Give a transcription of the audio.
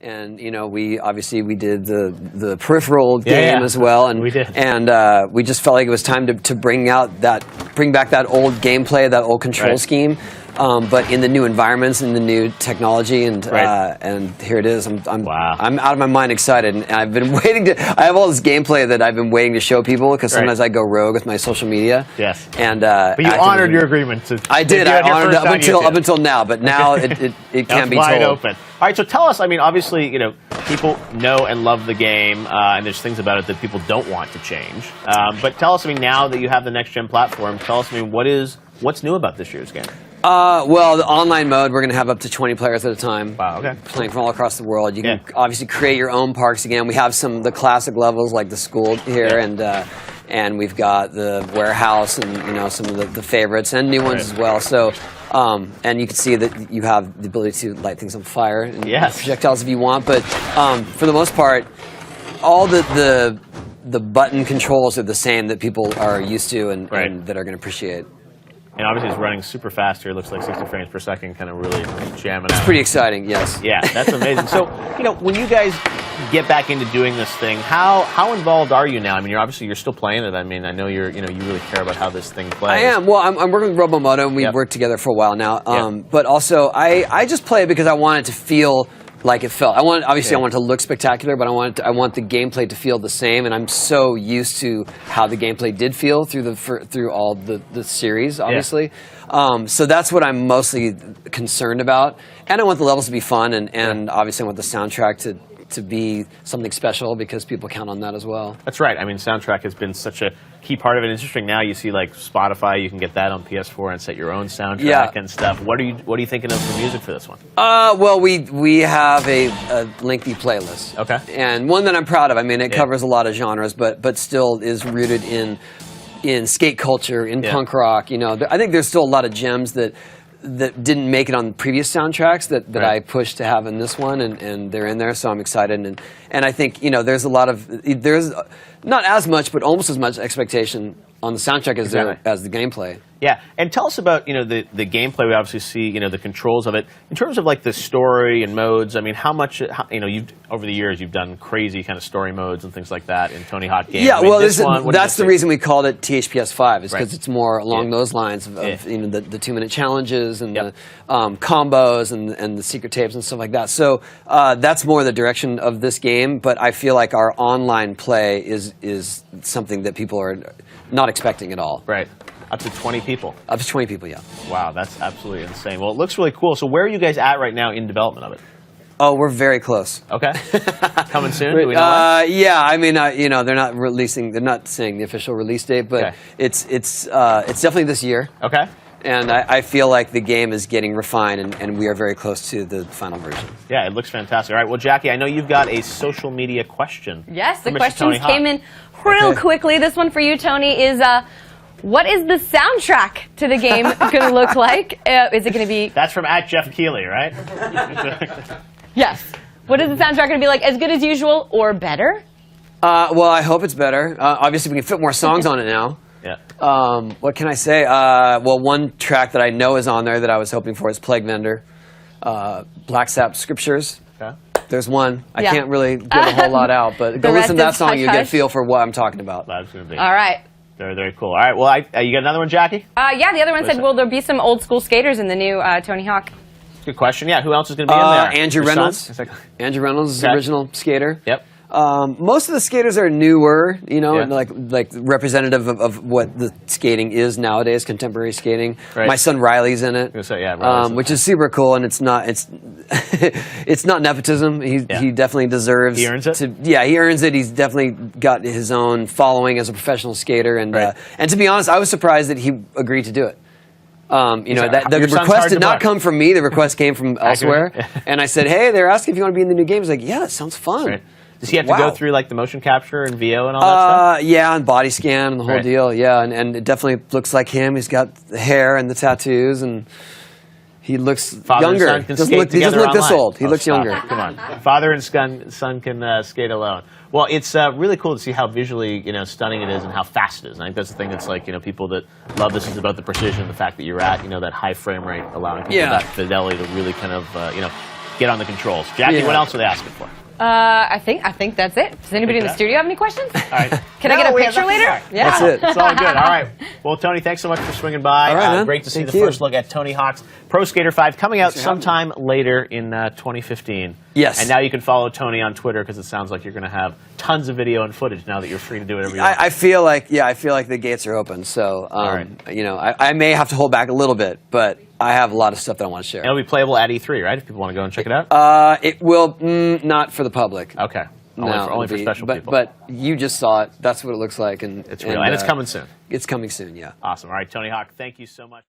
And we did the peripheral game as well, and we did. And we just felt like it was time to bring back that old gameplay, that old control scheme, but in the new environments and the new technology, and here it is. I'm out of my mind excited, and I've been waiting to. I have all this gameplay that I've been waiting to show people because sometimes I go rogue with my social media. Yes. And but you honored your agreement to. I did. I honored it up until now, but now it can't be wide told. Open. All right, so tell us. I mean, obviously, people know and love the game, and there's things about it that people don't want to change. But tell us, I mean, now that you have the next-gen platform, tell us, I mean, what's new about this year's game? Well, the online mode, we're going to have up to 20 players at a time. Wow, okay. Playing from all across the world. You can obviously create your own parks again. We have some of the classic levels like the school here, and we've got the warehouse and some of the favorites and new ones as well. So. And you can see that you have the ability to light things on fire and projectiles if you want. But for the most part, all the button controls are the same that people are used to and that are going to appreciate. And obviously it's running super fast here. It looks like 60 frames per second, kind of really jamming out. It's pretty exciting, yes. Yeah, that's amazing. So, when you guys get back into doing this thing, how involved are you now? I mean, you're still playing it. I mean, I know you really care about how this thing plays. I am. Well, I'm working with Robomoto, and we've worked together for a while now. But also, I just play it because I want it to feel like it felt. I want it to look spectacular, but I want the gameplay to feel the same. And I'm so used to how the gameplay did feel through all the series, obviously. So that's what I'm mostly concerned about. And I want the levels to be fun, and obviously I want the soundtrack to be something special because people count on that as well. That's right. I mean, soundtrack has been such a key part of it. It's interesting now. You see, like Spotify, you can get that on PS4 and set your own soundtrack and stuff. What are you thinking of for music for this one? Well, we have a lengthy playlist. Okay. And one that I'm proud of. I mean, it covers a lot of genres, but still is rooted in skate culture, in punk rock. I think there's still a lot of gems that didn't make it on previous soundtracks that I pushed to have in this one, and they're in there, so I'm excited. And I think, there's not as much, but almost as much expectation on the soundtrack as the gameplay. Yeah, and tell us about the gameplay. We obviously see the controls of it in terms of like the story and modes. I mean, how much you've over the years you've done crazy kind of story modes and things like that in Tony Hawk games. Yeah, that's the reason we called it THPS 5 is because it's more along those lines of the 2-minute challenges and the combos and the secret tapes and stuff like that. So that's more the direction of this game. But I feel like our online play is something that people are not expecting at all. Right. Up to 20 people. Up to 20 people, yeah. Wow, that's absolutely insane. Well, it looks really cool. So where are you guys at right now in development of it? Oh, we're very close. Okay. Coming soon? Do we know that? Yeah, I mean, they're not saying the official release date, but it's definitely this year. Okay. And I feel like the game is getting refined, and we are very close to the final version. Yeah, it looks fantastic. All right, well, Jackie, I know you've got a social media question. Yes, the questions came in real quickly. This one for you, Tony, is what is the soundtrack to the game going to look like? Is it going to be... That's from @JeffKeighley, right? Yes. What is the soundtrack going to be like? As good as usual or better? Well, I hope it's better. Obviously, we can fit more songs on it now. Yeah. What can I say? Well, one track that I know is on there that I was hoping for is Plague Vendor. Black Sap Scriptures. Okay. There's one. I can't really give a whole lot out, but go listen to that song, you get a feel for what I'm talking about. That's going to be. All right. Very, very cool. All right, well, you got another one, Jackie? Yeah, the other one said, will there be some old school skaters in the new Tony Hawk? Good question. Yeah, who else is going to be in there? Andrew Reynolds. Andrew Reynolds is the original skater. Yep. Most of the skaters are newer, like representative of what the skating is nowadays, contemporary skating. Right. My son Riley's in it, which is super cool, and it's not nepotism. He definitely deserves. He earns it. He earns it. He's definitely got his own following as a professional skater, and to be honest, I was surprised that he agreed to do it. The request did not come from me. The request came from elsewhere, and I said, "Hey, they're asking if you want to be in the new game." He's like, "Yeah, that sounds fun." Right. Does he have to go through like the motion capture and VO and all that stuff? Yeah, and body scan and the whole deal. Yeah, and it definitely looks like him. He's got the hair and the tattoos, and he looks younger. He doesn't look this old. He looks younger. Come on, father and son can skate alone. Well, it's really cool to see how visually stunning it is and how fast it is. And I think that's the thing that's like people that love this is about the precision, the fact that you're at that high frame rate, allowing people that fidelity to really kind of get on the controls. Jackie, what else are they asking for? I think that's it. Does anybody in the studio have any questions? All right. Can I get a picture later? Yeah. That's it. It's all good. All right. Well, Tony, thanks so much for swinging by. All right, man. Great to see Thank the you. first look at Tony Hawk's Pro Skater 5 coming out sometime later in 2015. Yes. And now you can follow Tony on Twitter because it sounds like you're going to have tons of video and footage now that you're free to do whatever you want. I feel like the gates are open. So I may have to hold back a little bit, but I have a lot of stuff that I want to share. It'll be playable at E3, right? If people want to go and check it out. It will not for the public. Okay. Only for special people. But you just saw it. That's what it looks like, and it's real, and it's coming soon. It's coming soon. Yeah. Awesome. All right, Tony Hawk, thank you so much.